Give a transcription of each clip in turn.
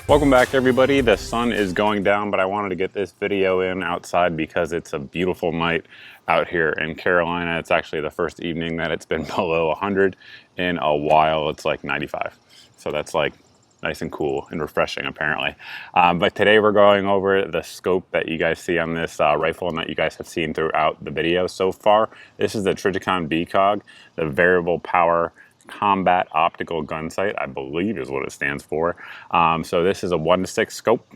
Welcome back, everybody. The sun is going down, but I wanted to get this video in outside because it's a beautiful night out here in Carolina. It's actually the first evening that it's been below 100 in a while. It's like 95. So that's like nice and cool and refreshing, apparently. But today we're going over the scope that you guys see on this rifle and that you guys have seen throughout the video so far. This is the Trijicon VCOG, the variable power combat optical gun sight, I believe is what it stands for. So this is a 1:6 scope.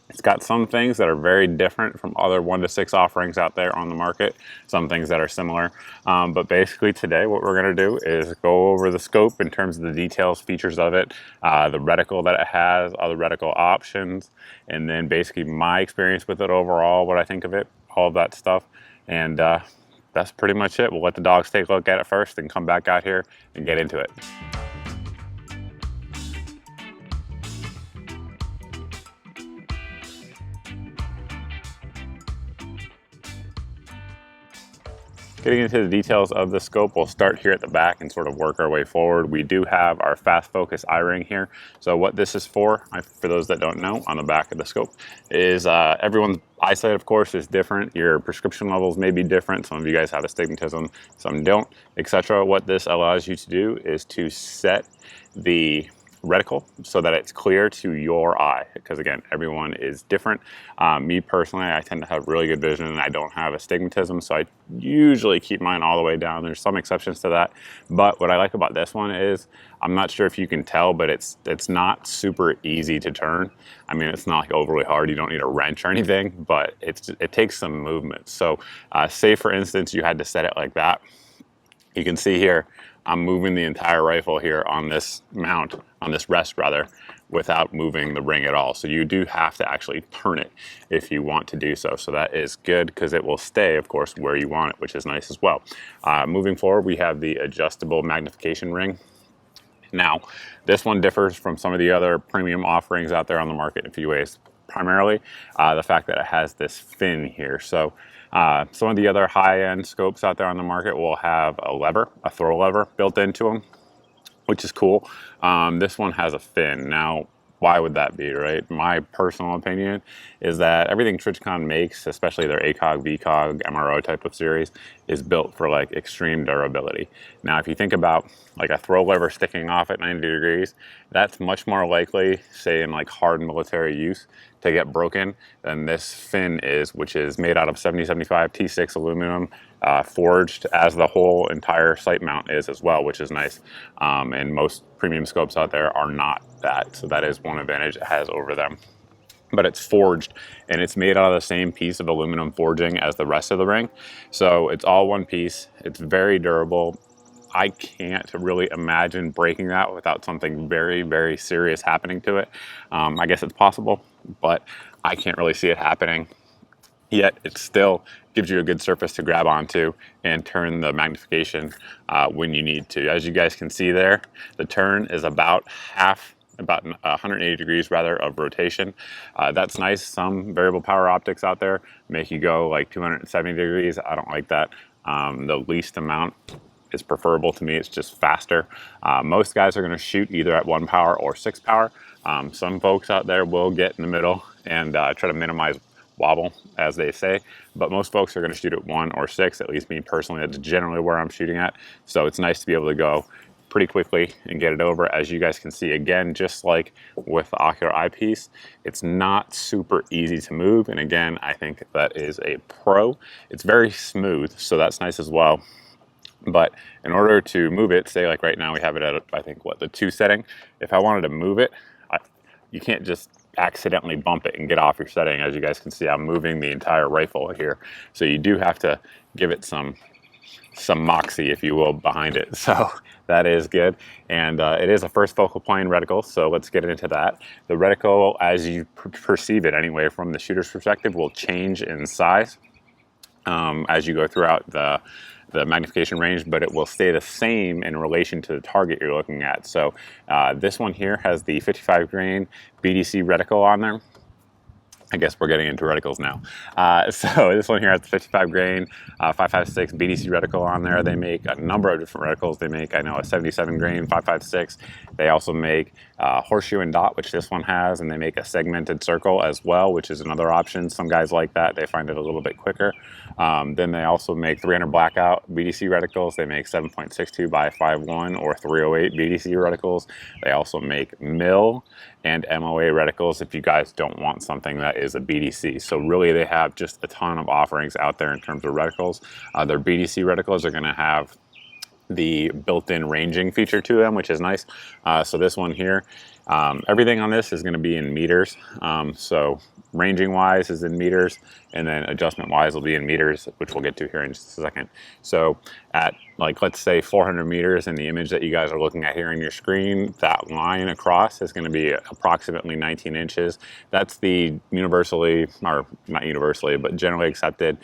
It's got some things that are very different from other 1:6 offerings out there on the market, some things that are similar. But basically today what we're going to do is go over the scope in terms of the details, features of it, the reticle that it has, other reticle options, and then basically my experience with it overall, what I think of it, all of that stuff. And that's pretty much it. We'll let the dogs take a look at it first and come back out here and get into it. Getting into the details of the scope, we'll start here at the back and sort of work our way forward. We do have our fast focus eye-ring here. So what this is for those that don't know, on the back of the scope, is everyone's eyesight, of course, is different. Your prescription levels may be different. Some of you guys have astigmatism, some don't, etc. What this allows you to do is to set the reticle so that it's clear to your eye, because again, everyone is different. Me personally, I tend to have really good vision and I don't have astigmatism, so I usually keep mine all the way down. There's some exceptions to that, but what I like about this one is, I'm not sure if you can tell, but it's not super easy to turn. I mean, it's not like overly hard. You don't need a wrench or anything, but it takes some movement. So say for instance you had to set it like that, you can see here I'm moving the entire rifle here on this mount, on this rest rather, without moving the ring at all. So you do have to actually turn it if you want to do so. So that is good because it will stay, of course, where you want it, which is nice as well. Moving forward, we have the adjustable magnification ring. Now, this one differs from some of the other premium offerings out there on the market in a few ways. Primarily, the fact that it has this fin here. So some of the other high-end scopes out there on the market will have a lever, a throw lever built into them, which is cool. This one has a fin. Now, why would that be, right? My personal opinion is that everything Trijicon makes, especially their ACOG, VCOG, MRO type of series, is built for like extreme durability. Now, if you think about like a throw lever sticking off at 90 degrees, that's much more likely, say in like hard military use, to get broken than this fin is, which is made out of 7075 T6 aluminum, forged as the whole entire sight mount is as well, which is nice. And most premium scopes out there are not that, so that is one advantage it has over them. But it's forged and it's made out of the same piece of aluminum forging as the rest of the ring. So it's all one piece, it's very durable. I can't really imagine breaking that without something very, very serious happening to it. I guess it's possible, but I can't really see it happening. Yet it still gives you a good surface to grab onto and turn the magnification when you need to. As you guys can see there, the turn is about 180 degrees rather of rotation. That's nice. Some variable power optics out there make you go like 270 degrees. I don't like that. The least amount is preferable to me. It's just faster. Most guys are going to shoot either at 1 power or 6 power. Some folks out there will get in the middle and try to minimize wobble, as they say, but most folks are going to shoot at 1 or 6. At least me personally, that's generally where I'm shooting at. So it's nice to be able to go pretty quickly and get it over. As you guys can see, again, just like with the ocular eyepiece, it's not super easy to move, and again, I think that is a pro. It's very smooth, so that's nice as well. But in order to move it, say like right now we have it at, I think, what, the 2 setting. If I wanted to move it, you can't just accidentally bump it and get off your setting. As you guys can see, I'm moving the entire rifle here. So you do have to give it some moxie, if you will, behind it. So that is good. And it is a first focal plane reticle, so let's get into that. The reticle, as you perceive it anyway, from the shooter's perspective, will change in size as you go throughout the magnification range, but it will stay the same in relation to the target you're looking at. So this one here has the 55 grain BDC reticle on there. I guess we're getting into reticles now. So this one here has the 55 grain 5.56 BDC reticle on there. They make a number of different reticles. They make, I know, a 77 grain 5.56. They also make horseshoe and dot, which this one has, and they make a segmented circle as well, which is another option. Some guys like that. They find it a little bit quicker. Then they also make 300 blackout BDC reticles. They make 7.62 by 5.1 or 308 BDC reticles. They also make mil and MOA reticles if you guys don't want something that is a BDC. So really they have just a ton of offerings out there in terms of reticles. Their BDC reticles are going to have the built-in ranging feature to them, which is nice. So this one here, everything on this is going to be in meters. So ranging wise is in meters, and then adjustment wise will be in meters, which we'll get to here in just a second. So at, like, let's say 400 meters in the image that you guys are looking at here on your screen, that line across is going to be approximately 19 inches. That's the universally, or not universally, but generally accepted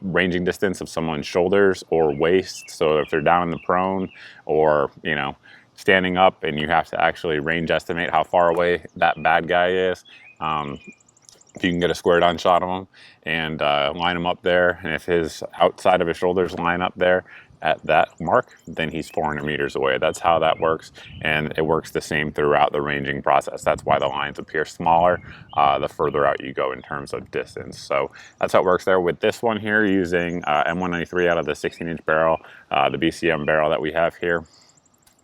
ranging distance of someone's shoulders or waist. So if they're down in the prone, or, you know, standing up and you have to actually range estimate how far away that bad guy is, if you can get a squared on shot of him and line him up there, and if his outside of his shoulders line up there at that mark, then he's 400 meters away. That's how that works, and it works the same throughout the ranging process. That's why the lines appear smaller the further out you go in terms of distance. So that's how it works there. With this one here, using M193 out of the 16-inch barrel, the BCM barrel that we have here,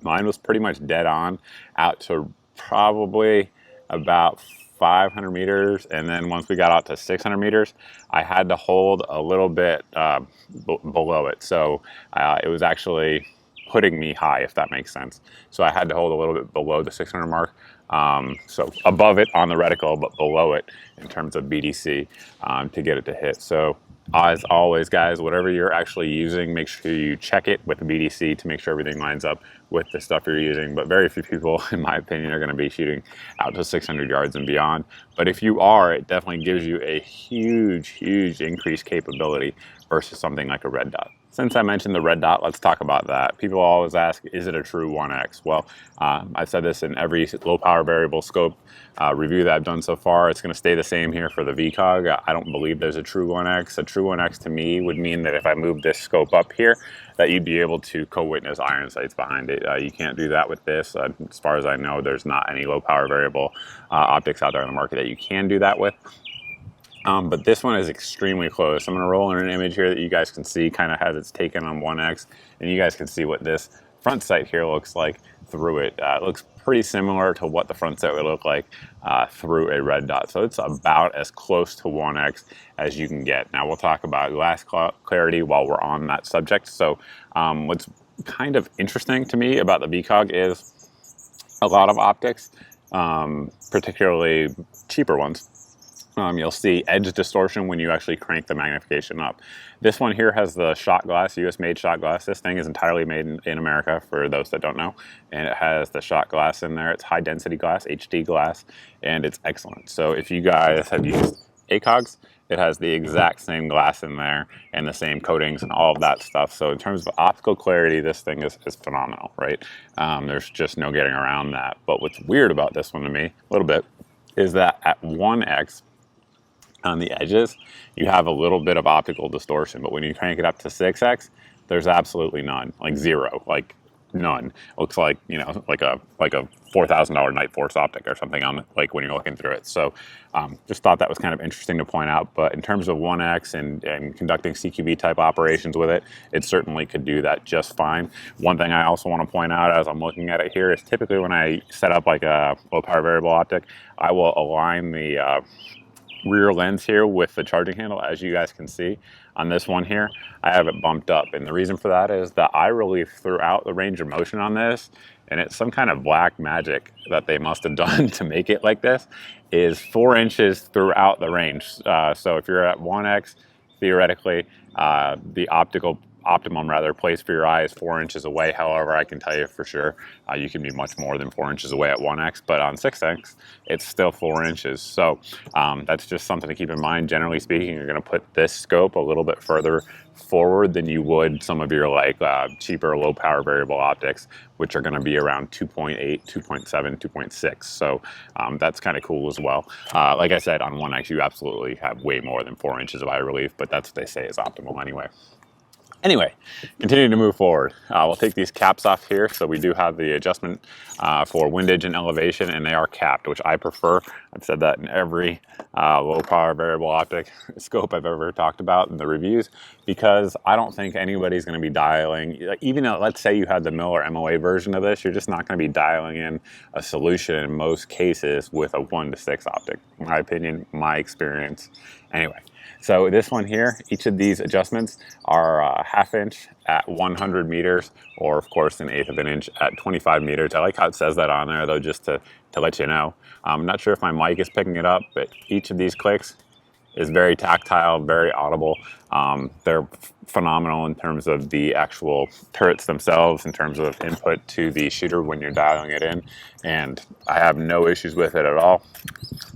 mine was pretty much dead on out to probably about 500 meters, and then once we got out to 600 meters, I had to hold a little bit below it. So it was actually putting me high, if that makes sense. So I had to hold a little bit below the 600 mark. So above it on the reticle, but below it in terms of BDC to get it to hit. So as always, guys, whatever you're actually using, make sure you check it with the BDC to make sure everything lines up with the stuff you're using. But very few people, in my opinion, are going to be shooting out to 600 yards and beyond. But if you are, it definitely gives you a huge increased capability versus something like a red dot. Since I mentioned the red dot, let's talk about that. People always ask, is it a true 1X? Well, I've said this in every low power variable scope review that I've done so far. It's going to stay the same here for the VCOG. I don't believe there's a true 1X. A true 1X to me would mean that if I move this scope up here, that you'd be able to co-witness iron sights behind it. You can't do that with this. As far as I know, there's not any low power variable optics out there on the market that you can do that with. But this one is extremely close. I'm going to roll in an image here that you guys can see kind of has its taken on 1X, and you guys can see what this front sight here looks like through it. It looks pretty similar to what the front sight would look like through a red dot. So it's about as close to 1X as you can get. Now we'll talk about glass clarity while we're on that subject. So what's kind of interesting to me about the VCOG is a lot of optics, particularly cheaper ones, you'll see edge distortion when you actually crank the magnification up. This one here has the shot glass, US made shot glass. This thing is entirely made in America, for those that don't know. And it has the shot glass in there. It's high density glass, HD glass, and it's excellent. So if you guys have used ACOGs, it has the exact same glass in there and the same coatings and all of that stuff. So in terms of optical clarity, this thing is phenomenal, right? There's just no getting around that. But what's weird about this one to me, a little bit, is that at 1X, on the edges, you have a little bit of optical distortion, but when you crank it up to 6X, there's absolutely none, like zero, like none. It looks like, you know, like a $4,000 Night Force optic or something on, like, when you're looking through it. So just thought that was kind of interesting to point out. But in terms of 1X and conducting CQB type operations with it, it certainly could do that just fine. One thing I also want to point out as I'm looking at it here is typically when I set up like a low power variable optic, I will align the rear lens here with the charging handle. As you guys can see on this one here, I have it bumped up, and the reason for that is the eye relief throughout the range of motion on this, and it's some kind of black magic that they must have done to make it like this, is 4 inches throughout the range. So if you're at 1X, theoretically the optimum place for your eye is 4 inches away. However, I can tell you for sure you can be much more than 4 inches away at 1X, but on 6X it's still 4 inches. So that's just something to keep in mind. Generally speaking, you're going to put this scope a little bit further forward than you would some of your like cheaper low power variable optics, which are going to be around 2.8, 2.7, 2.6. So that's kind of cool as well. Like I said, on 1X you absolutely have way more than 4 inches of eye relief, but that's what they say is optimal anyway. Anyway, continuing to move forward, we'll take these caps off here. So we do have the adjustment for windage and elevation, and they are capped, which I prefer. I've said that in every low power variable optic scope I've ever talked about in the reviews, because I don't think anybody's going to be dialing, even though, let's say you had the Mill or MOA version of this, you're just not going to be dialing in a solution in most cases with a 1:6 optic. In my opinion, my experience. Anyway. So this one here, each of these adjustments are 1/2 inch at 100 meters, or of course 1/8 of an inch at 25 meters. I like how it says that on there though, just to let you know. I'm not sure if my mic is picking it up, but each of these clicks is very tactile, very audible. They're phenomenal in terms of the actual turrets themselves, in terms of input to the shooter when you're dialing it in. And I have no issues with it at all.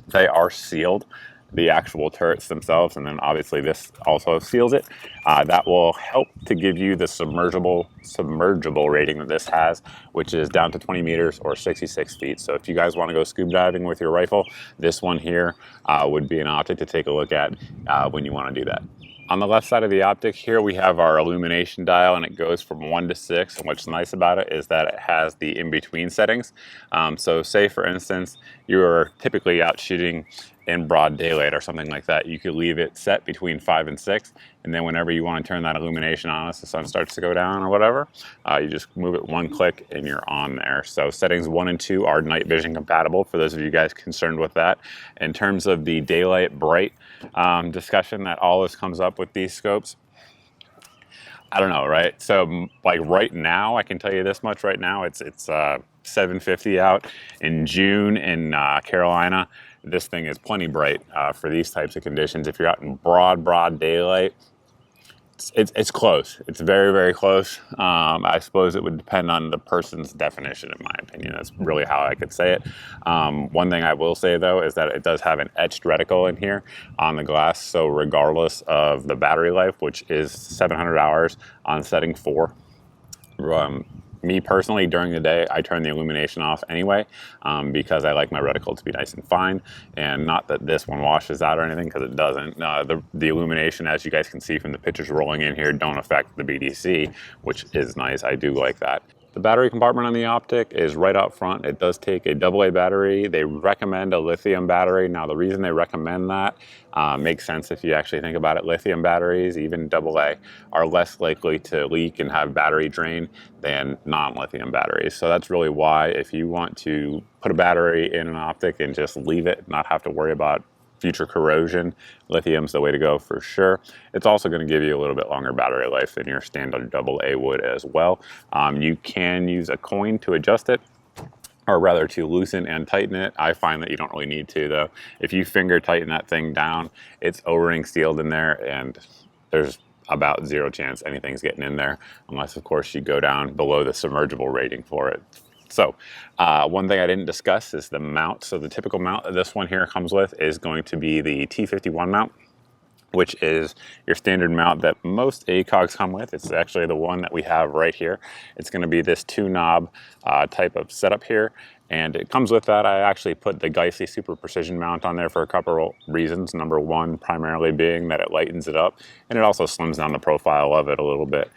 They are sealed, the actual turrets themselves, and then obviously this also seals it. That will help to give you the submergible rating that this has, which is down to 20 meters or 66 feet. So if you guys want to go scuba diving with your rifle, this one here would be an optic to take a look at when you want to do that. On the left side of the optic here, we have our illumination dial, and it goes from 1 to 6. And what's nice about it is that it has the in-between settings. So say, for instance, you're typically out shooting in broad daylight or something like that. You could leave it set between 5 and 6. And then whenever you want to turn that illumination on as the sun starts to go down or whatever, you just move it one click and you're on there. So settings 1 and 2 are night vision compatible for those of you guys concerned with that. In terms of the daylight bright discussion that always comes up with these scopes, I don't know, right? So like right now, I can tell you this much right now, it's 7:50 out in June in Carolina. This thing is plenty bright for these types of conditions. If you're out in broad daylight, it's close. It's very, very close. I suppose it would depend on the person's definition, in my opinion. That's really how I could say it. One thing I will say, though, is that it does have an etched reticle in here on the glass. So regardless of the battery life, which is 700 hours on setting 4, me personally, during the day, I turn the illumination off anyway, because I like my reticle to be nice and fine, and not that this one washes out or anything, because it doesn't. The illumination, as you guys can see from the pictures rolling in here, don't affect the BDC, which is nice. I do like that. The battery compartment on the optic is right up front. It does take a AA battery. They recommend a lithium battery. Now, the reason they recommend that makes sense if you actually think about it. Lithium batteries, even AA, are less likely to leak and have battery drain than non-lithium batteries. So that's really why, if you want to put a battery in an optic and just leave it, not have to worry about future corrosion, lithium's the way to go for sure. It's also going to give you a little bit longer battery life than your standard AA would as well. You can use a coin to adjust it, or rather to loosen and tighten it. I find that you don't really need to, though. If you finger tighten that thing down, it's O-ring sealed in there, and there's about zero chance anything's getting in there, unless of course you go down below the submergible rating for it. So one thing I didn't discuss is the mount. So the typical mount that this one here comes with is going to be the T51 mount, which is your standard mount that most ACOGs come with. It's actually the one that we have right here. It's going to be this 2-knob type of setup here, and it comes with that. I actually put the Geissele Super Precision mount on there for a couple of reasons. Number one, primarily being that it lightens it up, and it also slims down the profile of it a little bit,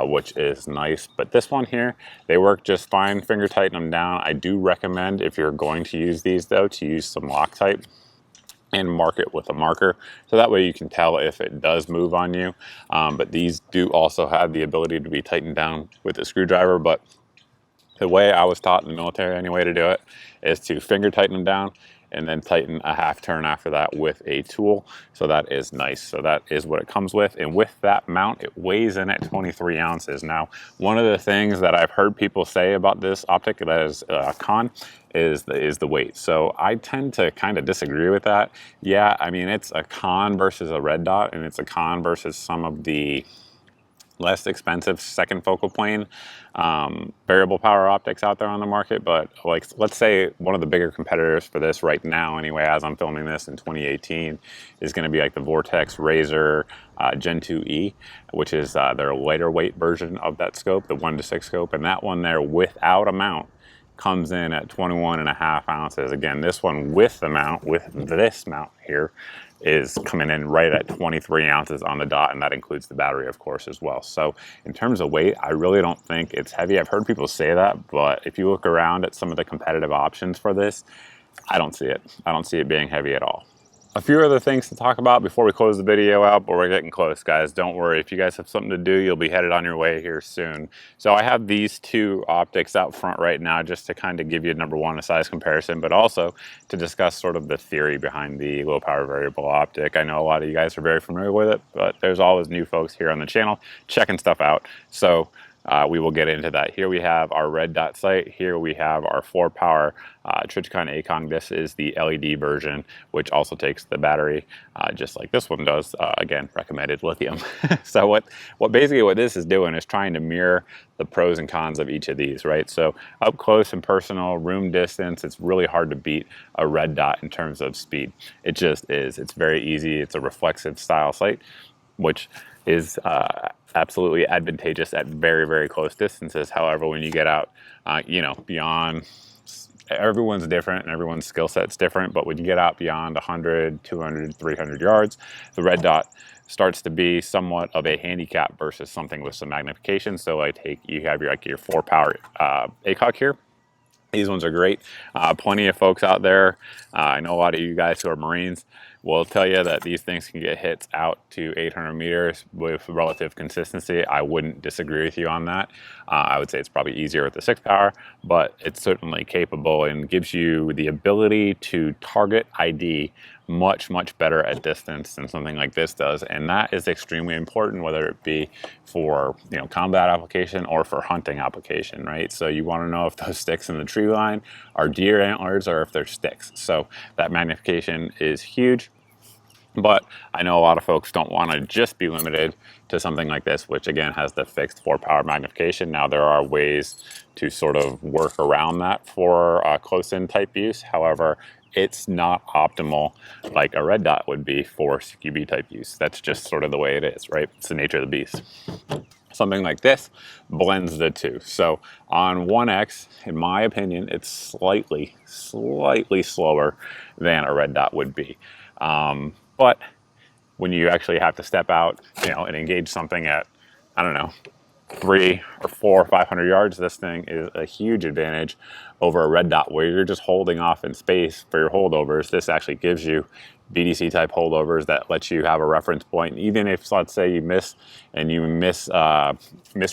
which is nice. But this one here, they work just fine. Finger tighten them down. I do recommend, if you're going to use these though, to use some Loctite and mark it with a marker, so that way you can tell if it does move on you. But these do also have the ability to be tightened down with a screwdriver, but the way I was taught in the military anyway to do it is to finger tighten them down and then tighten a half turn after that with a tool. So that is nice. So that is what it comes with. And with that mount, it weighs in at 23 ounces. Now, one of the things that I've heard people say about this optic that is a con is the weight. So I tend to kind of disagree with that. Yeah, I mean, it's a con versus a red dot, and it's a con versus some of the less expensive second focal plane variable power optics out there on the market. But like, let's say one of the bigger competitors for this right now anyway, as I'm filming this in 2018, is going to be like the Vortex Razor Gen 2E, which is their lighter weight version of that scope, the 1:6 scope. And that one there without a mount comes in at 21.5 ounces. Again, this one with the mount, with this mount here, is coming in right at 23 ounces on the dot, and that includes the battery, of course, as well. So in terms of weight, I really don't think it's heavy. I've heard people say that, but if you look around at some of the competitive options for this, I don't see it. I don't see it being heavy at all. A few other things to talk about before we close the video out, but we're getting close, guys. Don't worry. If you guys have something to do, you'll be headed on your way here soon. So I have these two optics out front right now just to kind of give you, number one, a size comparison, but also to discuss sort of the theory behind the low power variable optic. I know a lot of you guys are very familiar with it, but there's always new folks here on the channel checking stuff out. So we will get into that. Here we have our red dot sight. Here we have our 4-power Trijicon VCOG. This is the LED version, which also takes the battery, just like this one does. Again, recommended lithium. So what basically what this is doing is trying to mirror the pros and cons of each of these, right? So up close and personal, room distance, it's really hard to beat a red dot in terms of speed. It just is. It's very easy. It's a reflexive style sight, which is absolutely advantageous at very, very close distances. However, when you get out, you know, beyond, everyone's different and everyone's skill set's different, but when you get out beyond 100, 200, 300 yards, the red dot starts to be somewhat of a handicap versus something with some magnification. So you have your 4-power ACOG here. These ones are great. Plenty of folks out there, I know a lot of you guys who are Marines will tell you that these things can get hits out to 800 meters with relative consistency. I wouldn't disagree with you on that. I would say it's probably easier with the 6-power, but it's certainly capable and gives you the ability to target ID much, much better at distance than something like this does. And that is extremely important, whether it be for, you know, combat application or for hunting application, right? So you want to know if those sticks in the tree line are deer antlers or if they're sticks. So that magnification is huge. But I know a lot of folks don't want to just be limited to something like this, which again has the fixed 4-power magnification. Now there are ways to sort of work around that for close-in type use. However, it's not optimal like a red dot would be for CQB type use. That's just sort of the way it is, right? It's the nature of the beast. Something like this blends the two. So on 1X, in my opinion, it's slightly slower than a red dot would be. But when you actually have to step out, you know, and engage something at, I don't know, 300 or 400 or 500 yards, this thing is a huge advantage over a red dot where you're just holding off in space for your holdovers. This actually gives you BDC type holdovers that lets you have a reference point. Even if, let's say, you miss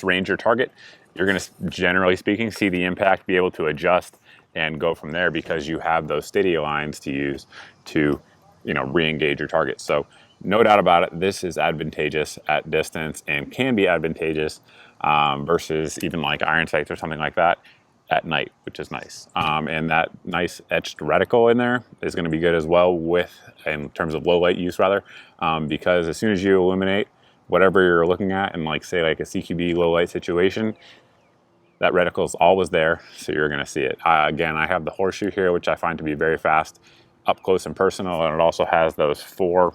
range your target, you're going to, generally speaking, see the impact, be able to adjust and go from there because you have those steady lines to use to, you know, re-engage your target. So no doubt about it, this is advantageous at distance and can be advantageous versus even like iron sights or something like that at night, which is nice. And that nice etched reticle in there is going to be good as well with, in terms of low light use rather, because as soon as you illuminate whatever you're looking at in like say like a CQB low light situation, that reticle is always there, so you're going to see it. Again, I have the horseshoe here, which I find to be very fast up close and personal, and it also has those 4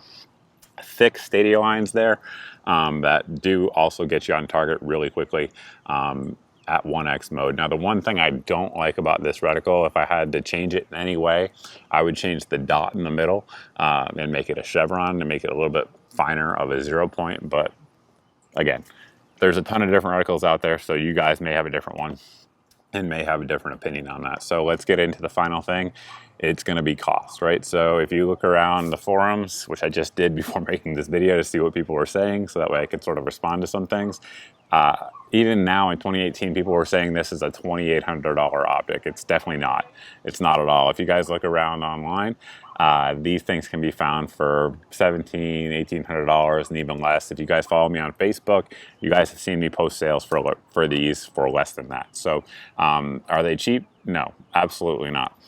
thick stadia lines there that do also get you on target really quickly at 1X mode. Now, the one thing I don't like about this reticle, if I had to change it in any way, I would change the dot in the middle and make it a chevron to make it a little bit finer of a 0 point. But again, there's a ton of different reticles out there, so you guys may have a different one and may have a different opinion on that. So let's get into the final thing. It's going to be cost, right? So if you look around the forums, which I just did before making this video to see what people were saying, so that way I could sort of respond to some things. Even now in 2018, people were saying this is a $2,800 optic. It's definitely not. It's not at all. If you guys look around online, these things can be found for $1,700, $1,800 and even less. If you guys follow me on Facebook, you guys have seen me post sales for these for less than that. So are they cheap? No, absolutely not.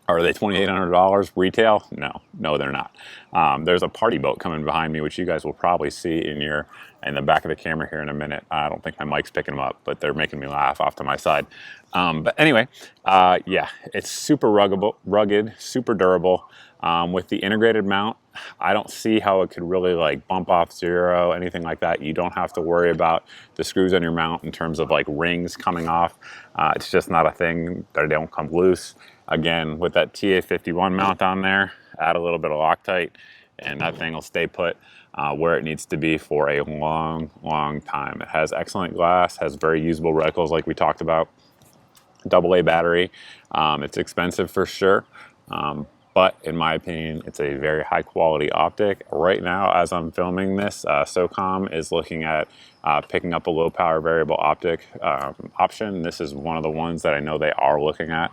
Are they $2,800 retail? No, they're not. There's a party boat coming behind me, which you guys will probably see in the back of the camera here in a minute. I don't think my mic's picking them up, but they're making me laugh off to my side. But anyway, yeah, it's super rugged, super durable. With the integrated mount, I don't see how it could really like bump off zero, anything like that. You don't have to worry about the screws on your mount in terms of like rings coming off. It's just not a thing. They don't come loose. Again, with that TA51 mount on there, add a little bit of Loctite, and that thing will stay put where it needs to be for a long time. It has excellent glass, has very usable reticles like we talked about, AA battery. It's expensive for sure, but in my opinion, it's a very high quality optic. Right now, as I'm filming this, SOCOM is looking at picking up a low power variable optic option. This is one of the ones that I know they are looking at.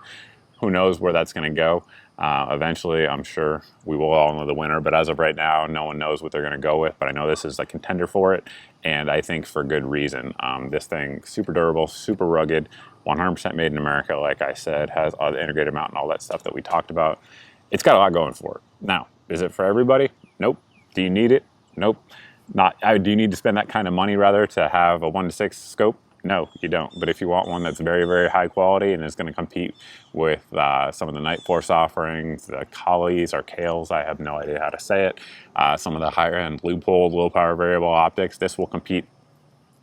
Who knows where that's going to go? Eventually, I'm sure we will all know the winner, but as of right now, no one knows what they're going to go with. But I know this is a contender for it, and I think for good reason. This thing, super durable, super rugged, 100% made in America, like I said, has all the integrated mount and all that stuff that we talked about. It's got a lot going for it. Now, is it for everybody? Nope. Do you need it? Nope. Not. Do you need to spend that kind of money, rather, to have a 1:6 scope? No, you don't. But if you want one that's very high quality and is going to compete with some of the Night Force offerings, the Collies or Kales, I have no idea how to say it, some of the higher end Leupold low power variable optics, this will compete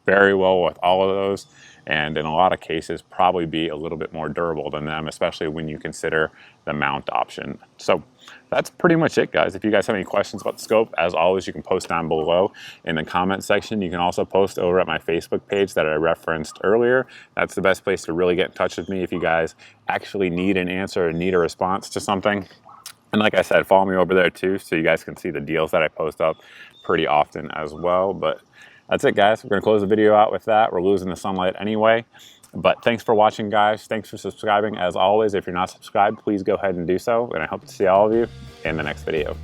very well with all of those, and in a lot of cases probably be a little bit more durable than them, especially when you consider the mount option. So that's pretty much it, guys. If you guys have any questions about the scope, as always, you can post down below in the comment section. You can also post over at my Facebook page that I referenced earlier. That's the best place to really get in touch with me if you guys actually need an answer or need a response to something. And like I said, follow me over there too, so you guys can see the deals that I post up pretty often as well. But that's it, guys. We're going to close the video out with that. We're losing the sunlight anyway. But thanks for watching, guys. Thanks for subscribing. As always, if you're not subscribed, please go ahead and do so. And I hope to see all of you in the next video.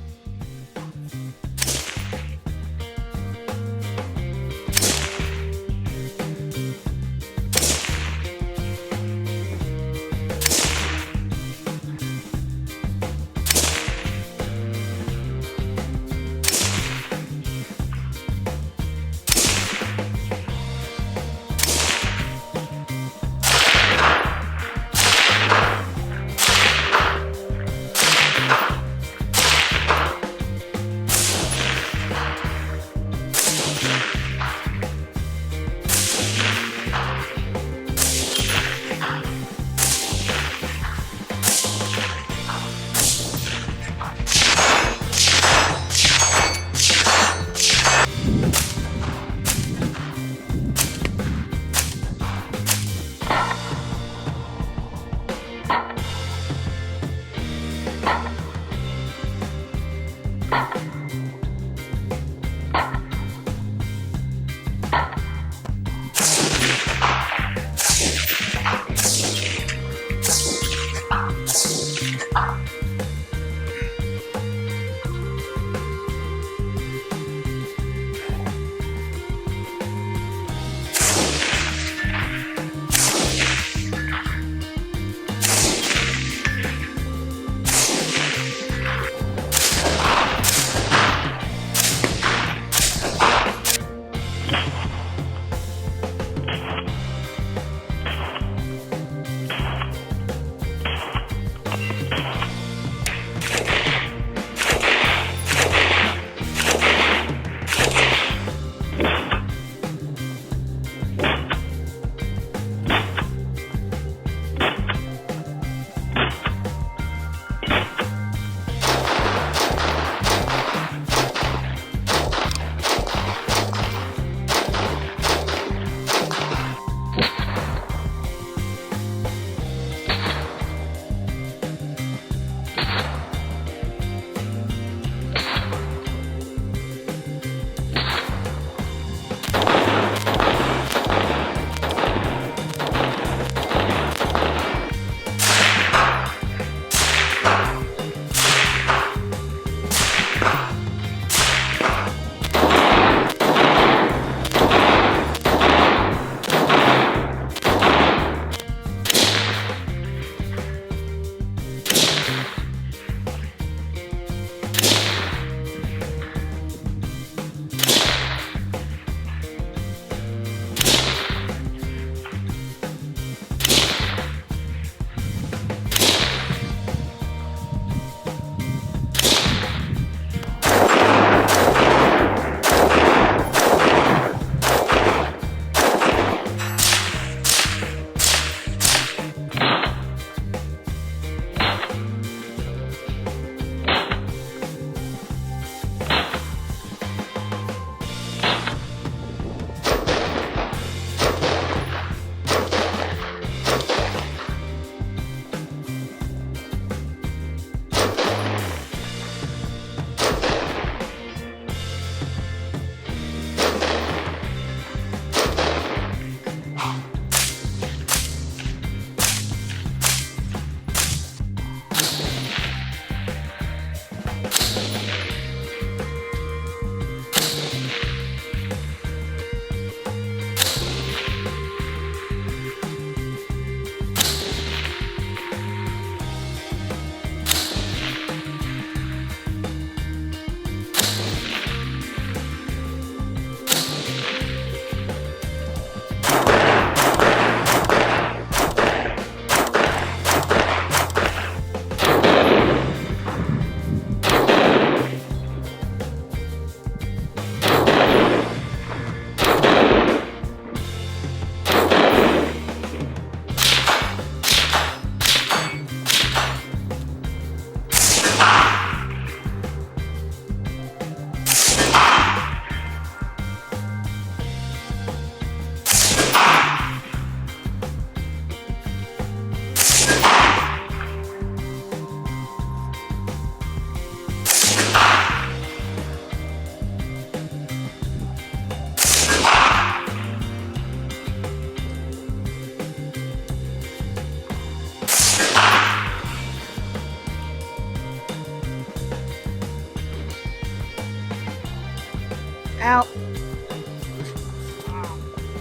Out.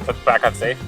Put the back on safe.